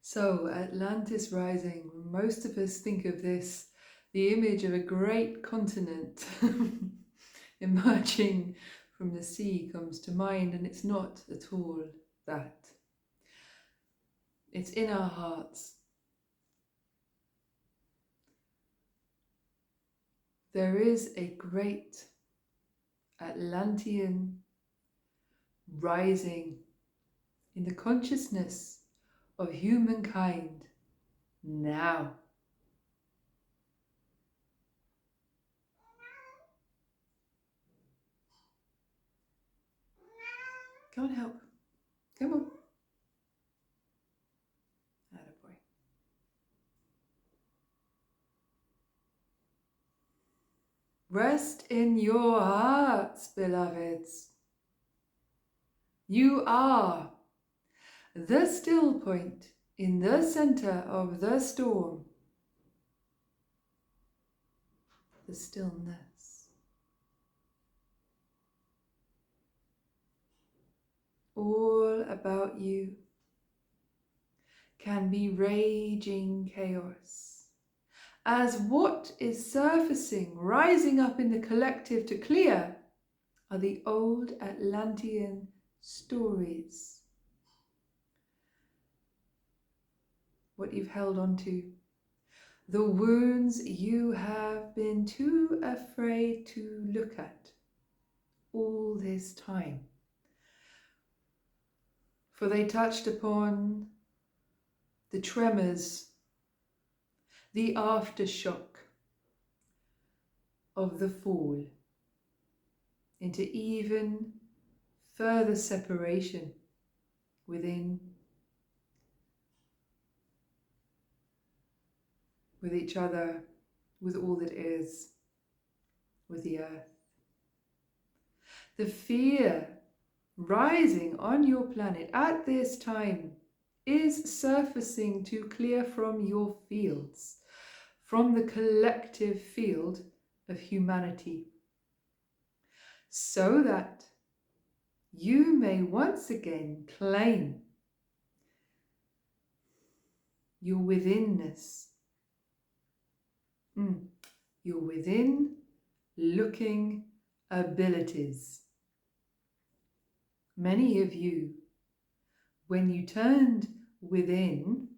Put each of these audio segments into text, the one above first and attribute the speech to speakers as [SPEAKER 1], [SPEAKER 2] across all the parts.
[SPEAKER 1] So, Atlantis Rising, most of us think of this, the image of a great continent emerging from the sea comes to mind, and it's not at all that. It's in our hearts. There is a great Atlantean rising in the consciousness of humankind now. Come on, help. Come on. Attaboy. Rest in your hearts, beloveds. You are the still point in the center of the storm. The stillness. All about you can be raging chaos, as what is surfacing, rising up in the collective to clear, are the old Atlantean stories. What you've held on to, the wounds you have been too afraid to look at all this time. For they touched upon the tremors, the aftershock of the fall into even further separation within, with each other, with all that is, with the earth. The fear rising on your planet at this time is surfacing to clear from your fields, from the collective field of humanity, so that you may once again claim your withinness, your within looking abilities. Many of you, when you turned within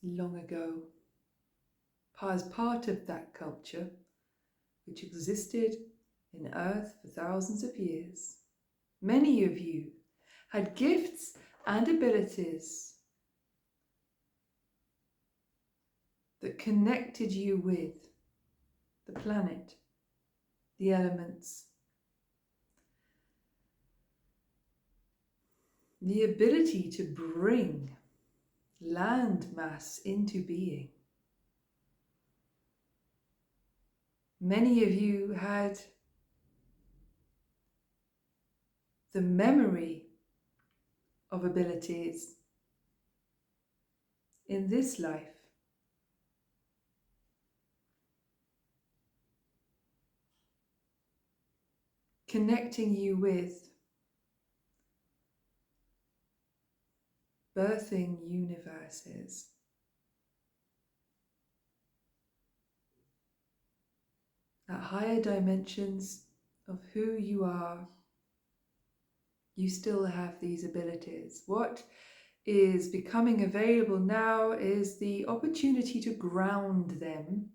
[SPEAKER 1] long ago, as part of that culture which existed in Earth for thousands of years, many of you had gifts and abilities that connected you with the planet, the elements, the ability to bring land mass into being. Many of you had the memory of abilities in this life. Connecting you with birthing universes. At higher dimensions of who you are, you still have these abilities. What is becoming available now is the opportunity to ground them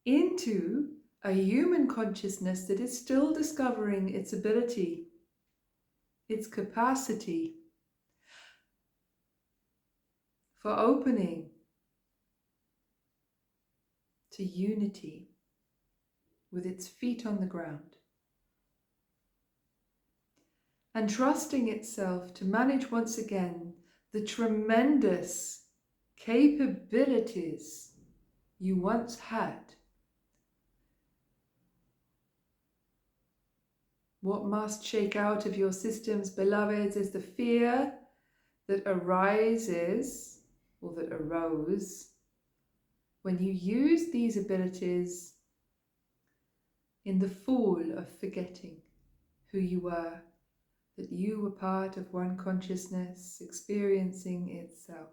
[SPEAKER 1] into a human consciousness that is still discovering its ability, its capacity for opening to unity with its feet on the ground, and trusting itself to manage once again the tremendous capabilities you once had. What must shake out of your systems, beloveds, is the fear that arises, or that arose, when you use these abilities in the fall of forgetting who you were, that you were part of one consciousness experiencing itself.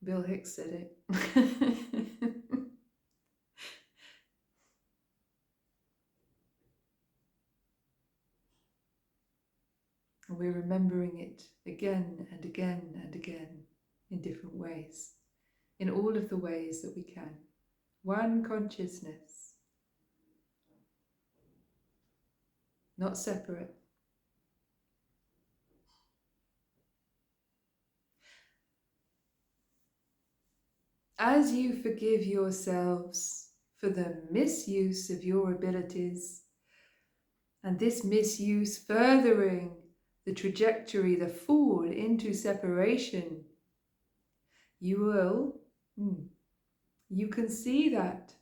[SPEAKER 1] Bill Hicks said it. And we're remembering it again and again and again in different ways, in all of the ways that we can. One consciousness, not separate. As you forgive yourselves for the misuse of your abilities, and this misuse furthering the trajectory, the fall into separation, you can see that.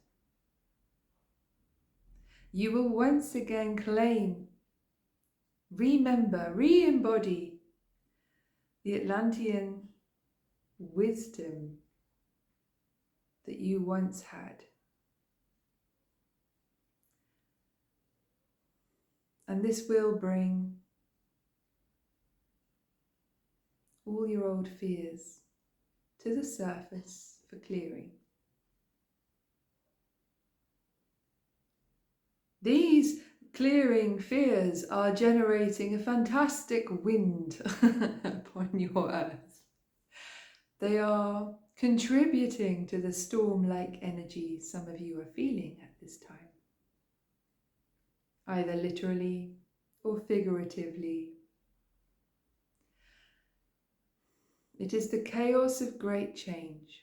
[SPEAKER 1] You will once again claim, remember, re-embody the Atlantean wisdom that you once had. And this will bring all your old fears to the surface for clearing. These clearing fears are generating a fantastic wind upon your earth. They are contributing to the storm-like energy some of you are feeling at this time, either literally or figuratively. It is the chaos of great change.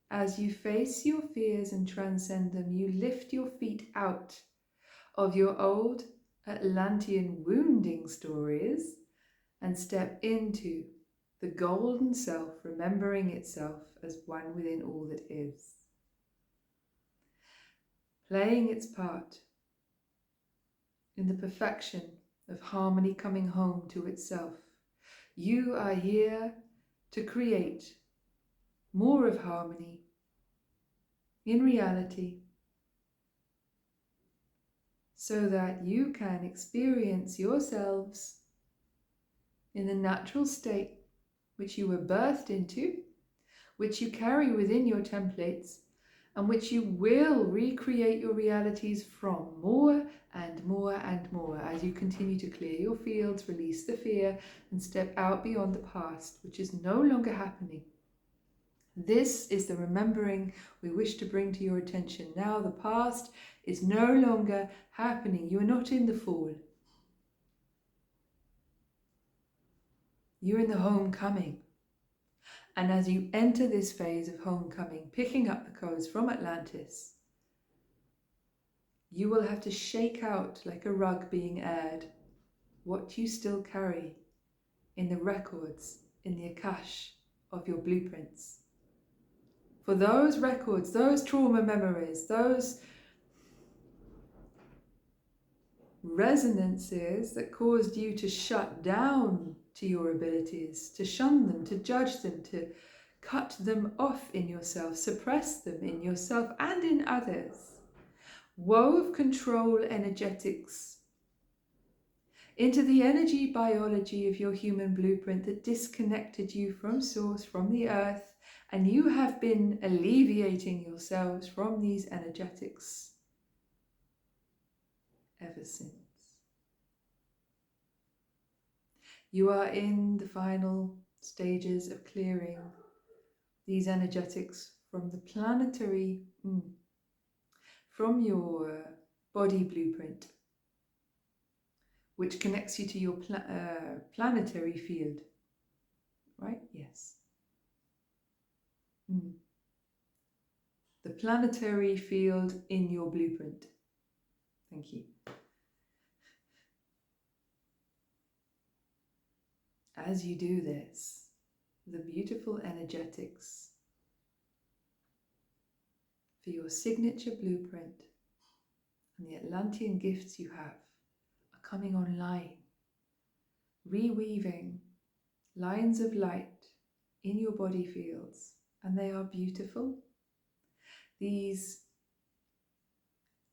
[SPEAKER 1] As you face your fears and transcend them, you lift your feet out of your old Atlantean wounding stories and step into the golden self, remembering itself as one within all that is, playing its part in the perfection of harmony coming home to itself. You are here to create more of harmony in reality, so that you can experience yourselves in the natural state which you were birthed into, which you carry within your templates, and which you will recreate your realities from more and more and more as you continue to clear your fields, release the fear, and step out beyond the past, which is no longer happening. This is the remembering we wish to bring to your attention now. The past is no longer happening. You are not in the fall. You're in the homecoming. And as you enter this phase of homecoming, picking up the codes from Atlantis, you will have to shake out like a rug being aired what you still carry in the records, in the Akash of your blueprints. For those records, those trauma memories, those resonances that caused you to shut down to your abilities, to shun them, to judge them, to cut them off in yourself, suppress them in yourself and in others, wove control energetics into the energy biology of your human blueprint that disconnected you from source, from the earth, and you have been alleviating yourselves from these energetics ever since. You are in the final stages of clearing these energetics from the planetary, from your body blueprint, which connects you to your planetary field, right? Yes. The planetary field in your blueprint. Thank you. As you do this, the beautiful energetics for your signature blueprint and the Atlantean gifts you have are coming online, reweaving lines of light in your body fields, and they are beautiful. These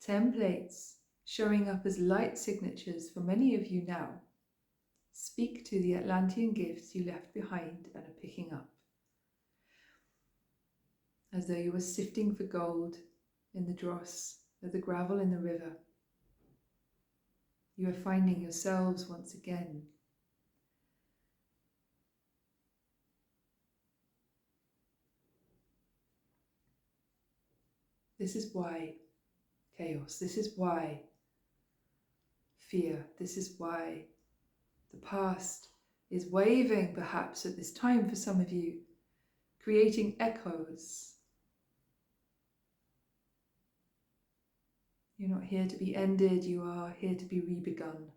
[SPEAKER 1] templates showing up as light signatures for many of you now speak to the Atlantean gifts you left behind and are picking up, as though you were sifting for gold in the dross of the gravel in the river. You are finding yourselves once again. This is why chaos, this is why fear, this is why the past is waving perhaps at this time for some of you, creating echoes. You're not here to be ended, you are here to be rebegun.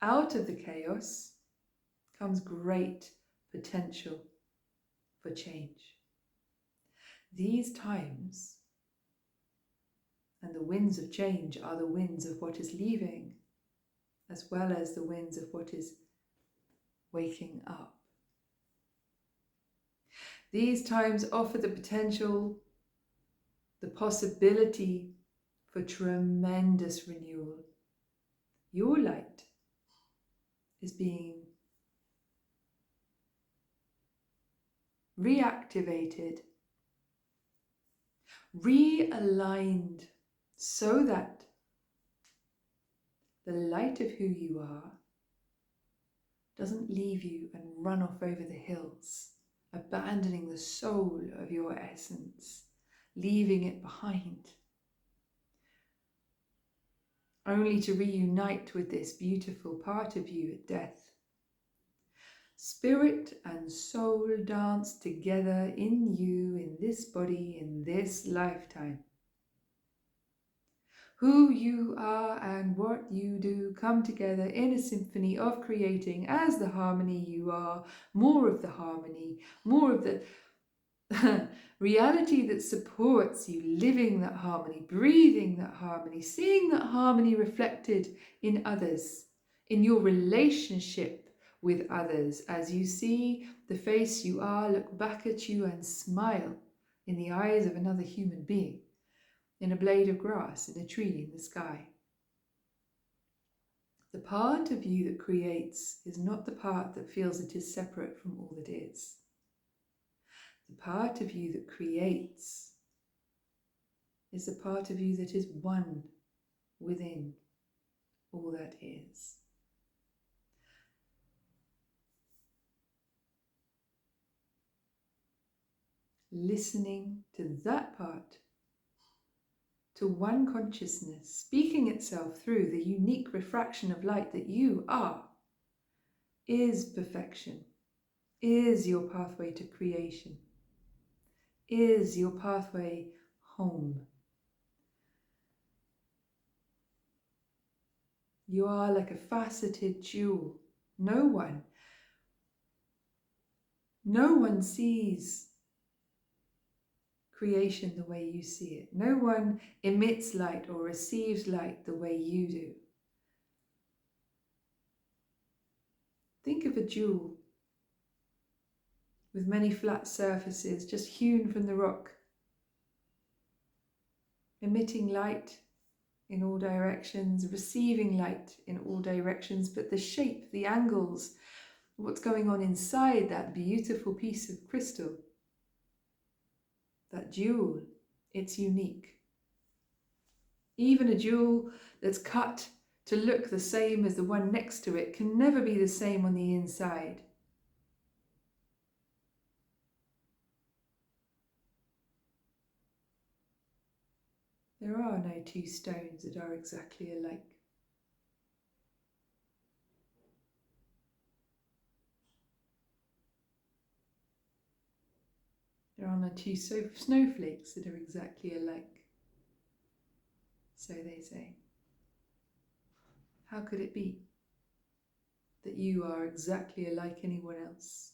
[SPEAKER 1] Out of the chaos comes great potential for change. These times and the winds of change are the winds of what is leaving, as well as the winds of what is waking up. These times offer the potential, the possibility for tremendous renewal. Your light is being reactivated, realigned, so that the light of who you are doesn't leave you and run off over the hills, abandoning the soul of your essence, leaving it behind, only to reunite with this beautiful part of you at death. Spirit and soul dance together in you, in this body, in this lifetime. Who you are and what you do come together in a symphony of creating as the harmony you are, more of the harmony, more of the reality that supports you, living that harmony, breathing that harmony, seeing that harmony reflected in others, in your relationship with others. As you see the face you are look back at you and smile in the eyes of another human being, in a blade of grass, in a tree, in the sky. The part of you that creates is not the part that feels it is separate from all that is. The part of you that creates is the part of you that is one within all that is. Listening to that part, to one consciousness, speaking itself through the unique refraction of light that you are, is perfection, is your pathway to creation, is your pathway home. You are like a faceted jewel. No one sees creation the way you see it. No one emits light or receives light the way you do. Think of a jewel with many flat surfaces just hewn from the rock, emitting light in all directions, receiving light in all directions, but the shape, the angles, what's going on inside that beautiful piece of crystal, that jewel, it's unique. Even a jewel that's cut to look the same as the one next to it can never be the same on the inside. There are no two stones that are exactly alike. There are no two snowflakes that are exactly alike. So they say. How could it be that you are exactly alike anyone else?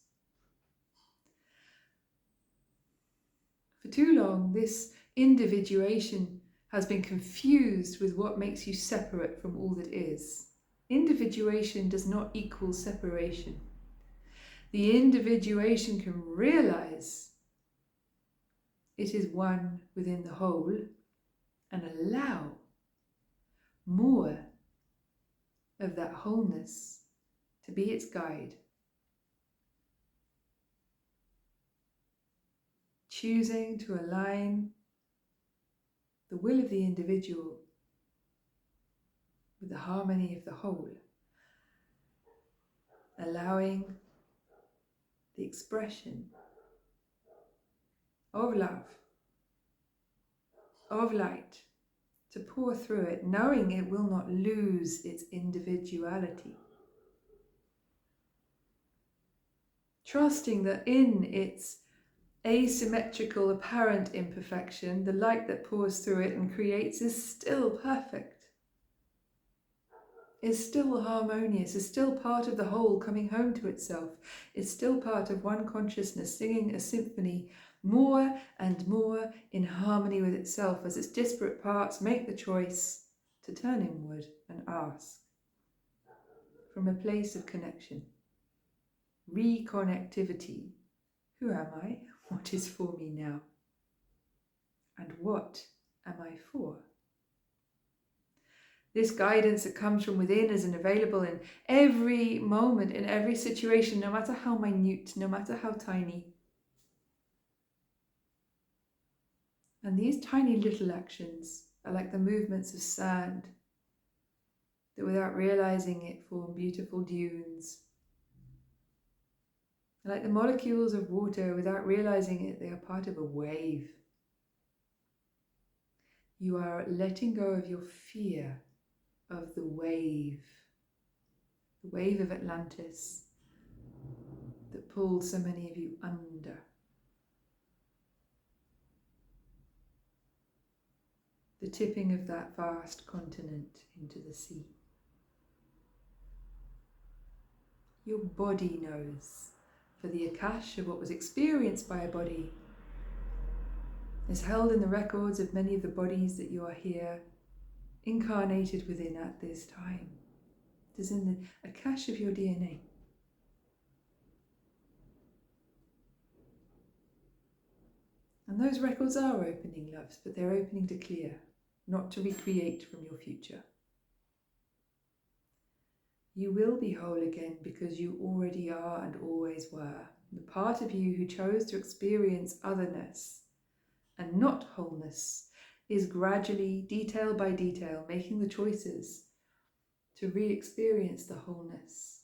[SPEAKER 1] For too long, this individuation has been confused with what makes you separate from all that is. Individuation does not equal separation. The individuation can realize it is one within the whole and allow more of that wholeness to be its guide. Choosing to align the will of the individual with the harmony of the whole, allowing the expression of love, of light, to pour through it, knowing it will not lose its individuality. Trusting that in its asymmetrical apparent imperfection, the light that pours through it and creates is still perfect, is still harmonious, is still part of the whole coming home to itself, is still part of one consciousness singing a symphony more and more in harmony with itself as its disparate parts make the choice to turn inward and ask from a place of connection, reconnectivity. Who am I? What is for me now? And what am I for? This guidance that comes from within is available in every moment, in every situation, no matter how minute, no matter how tiny. And these tiny little actions are like the movements of sand that without realizing it form beautiful dunes. Like the molecules of water, without realizing it, they are part of a wave. You are letting go of your fear of the wave of Atlantis that pulled so many of you under. The tipping of that vast continent into the sea. Your body knows, for the Akash of what was experienced by a body is held in the records of many of the bodies that you are here incarnated within at this time. It is in the Akash of your DNA. And those records are opening, loves, but they're opening to clear, not to recreate from your future. You will be whole again because you already are and always were. The part of you who chose to experience otherness and not wholeness is gradually, detail by detail, making the choices to re-experience the wholeness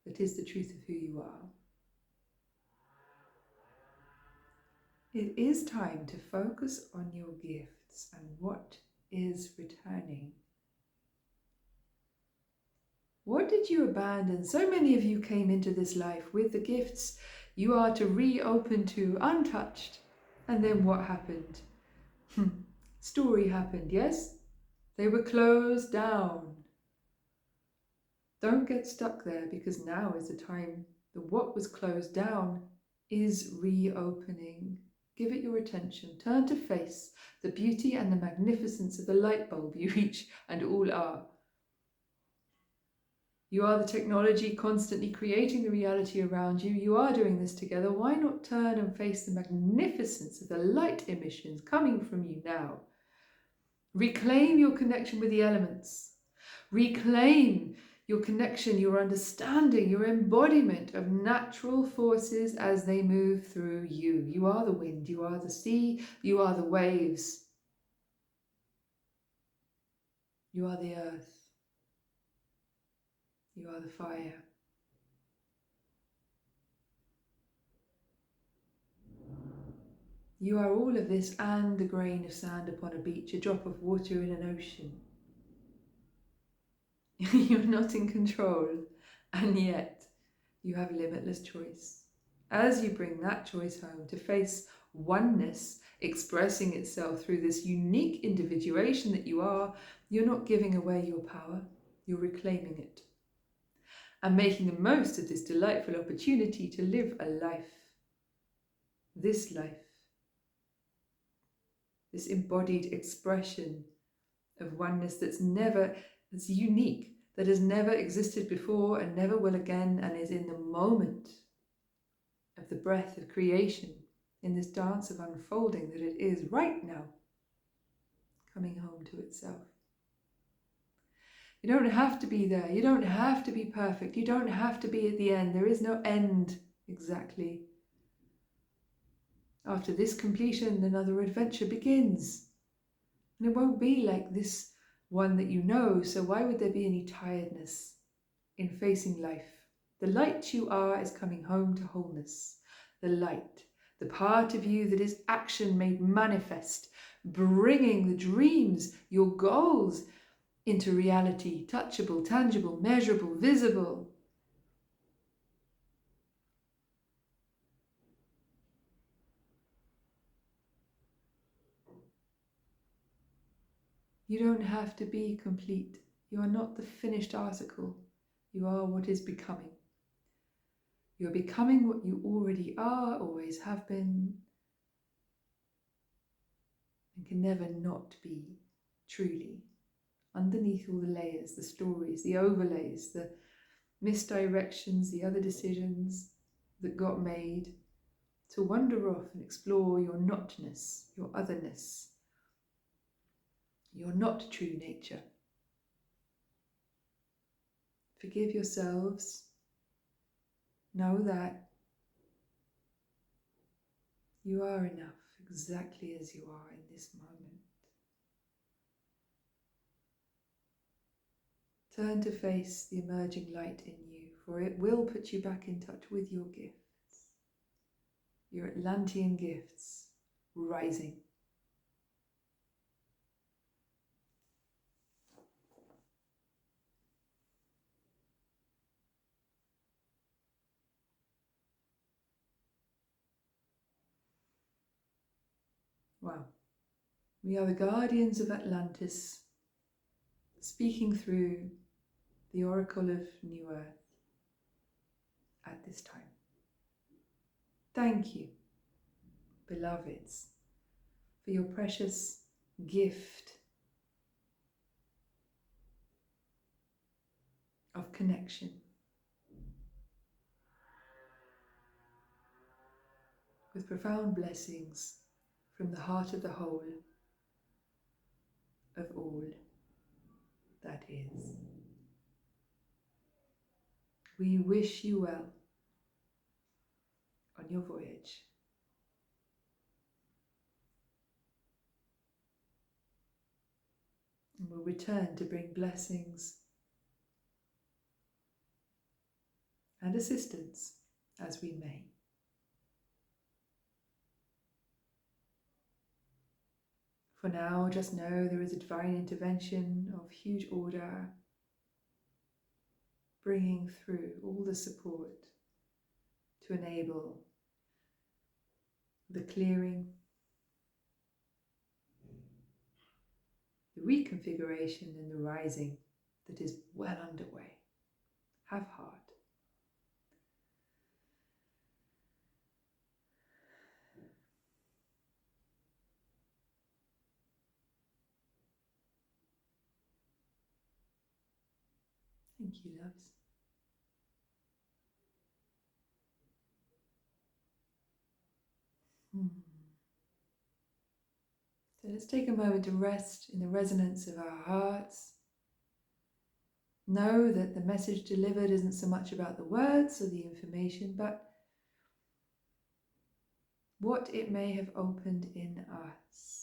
[SPEAKER 1] that is the truth of who you are. It is time to focus on your gifts and what is returning. What did you abandon? So many of you came into this life with the gifts you are to reopen to untouched. And then what happened? Story happened, yes? They were closed down. Don't get stuck there, because now is the time that what was closed down is reopening. Give it your attention. Turn to face the beauty and the magnificence of the light bulb you each and all are. You are the technology constantly creating the reality around you. You are doing this together. Why not turn and face the magnificence of the light emissions coming from you now? Reclaim your connection with the elements. Reclaim your connection, your understanding, your embodiment of natural forces as they move through you. You are the wind, you are the sea, you are the waves. You are the earth. You are the fire. You are all of this and a grain of sand upon a beach, a drop of water in an ocean. You're not in control, and yet you have limitless choice. As you bring that choice home to face oneness expressing itself through this unique individuation that you are, you're not giving away your power, you're reclaiming it. And making the most of this delightful opportunity to live a life. This life. This embodied expression of oneness that's unique, that has never existed before and never will again, and is in the moment of the breath of creation, in this dance of unfolding that it is right now, coming home to itself. You don't have to be there. You don't have to be perfect. You don't have to be at the end. There is no end exactly. After this completion, another adventure begins. And it won't be like this one that you know, so why would there be any tiredness in facing life? The light you are is coming home to wholeness. The light, the part of you that is action made manifest, bringing the dreams, your goals into reality, touchable, tangible, measurable, visible. You don't have to be complete. You are not the finished article. You are what is becoming. You are becoming what you already are, always have been, and can never not be, truly. Underneath all the layers, the stories, the overlays, the misdirections, the other decisions that got made, to wander off and explore your notness, your otherness, your not true nature. Forgive yourselves. Know that you are enough exactly as you are in this moment. Turn to face the emerging light in you, for it will put you back in touch with your gifts, your Atlantean gifts, rising. Wow. We are the Guardians of Atlantis, speaking through the Oracle of New Earth at this time. Thank you, beloveds, for your precious gift of connection. With profound blessings from the heart of the whole of all that is. We wish you well on your voyage. And we'll return to bring blessings and assistance as we may. For now, just know there is a divine intervention of huge order, bringing through all the support to enable the clearing, the reconfiguration and the rising that is well underway. Have heart. Thank you, loves. So let's take a moment to rest in the resonance of our hearts. Know that the message delivered isn't so much about the words or the information, but what it may have opened in us.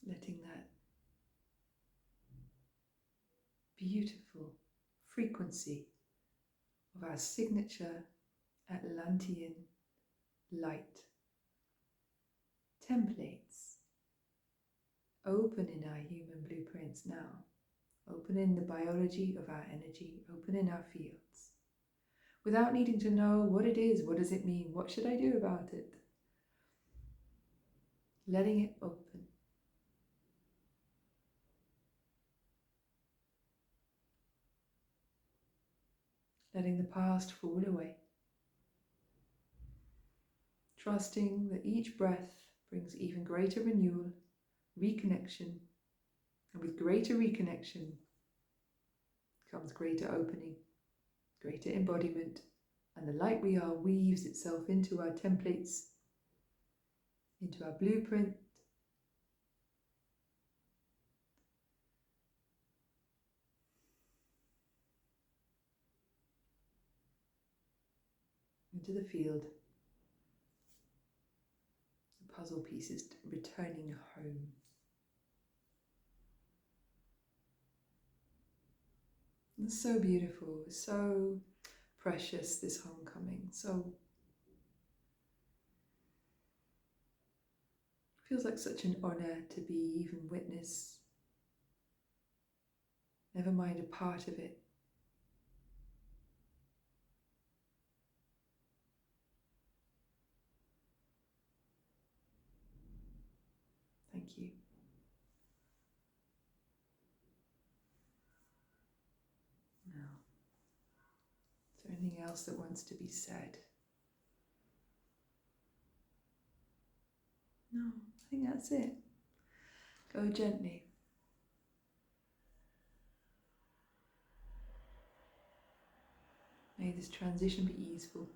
[SPEAKER 1] Letting that beautiful frequency of our signature Atlantean light. Templates. Open in our human blueprints now. Open in the biology of our energy. Open in our fields. Without needing to know what it is, what does it mean, what should I do about it? Letting it open. Letting the past fall away. Trusting that each breath brings even greater renewal, reconnection, and with greater reconnection comes greater opening, greater embodiment, and the light we are weaves itself into our templates, into our blueprint, into the field. The puzzle pieces returning home. It's so beautiful, so precious, this homecoming. So feels like such an honor to be even witness, never mind a part of it. Thank you. Now, is there anything else that wants to be said? No, I think that's it. Go gently. May this transition be easeful.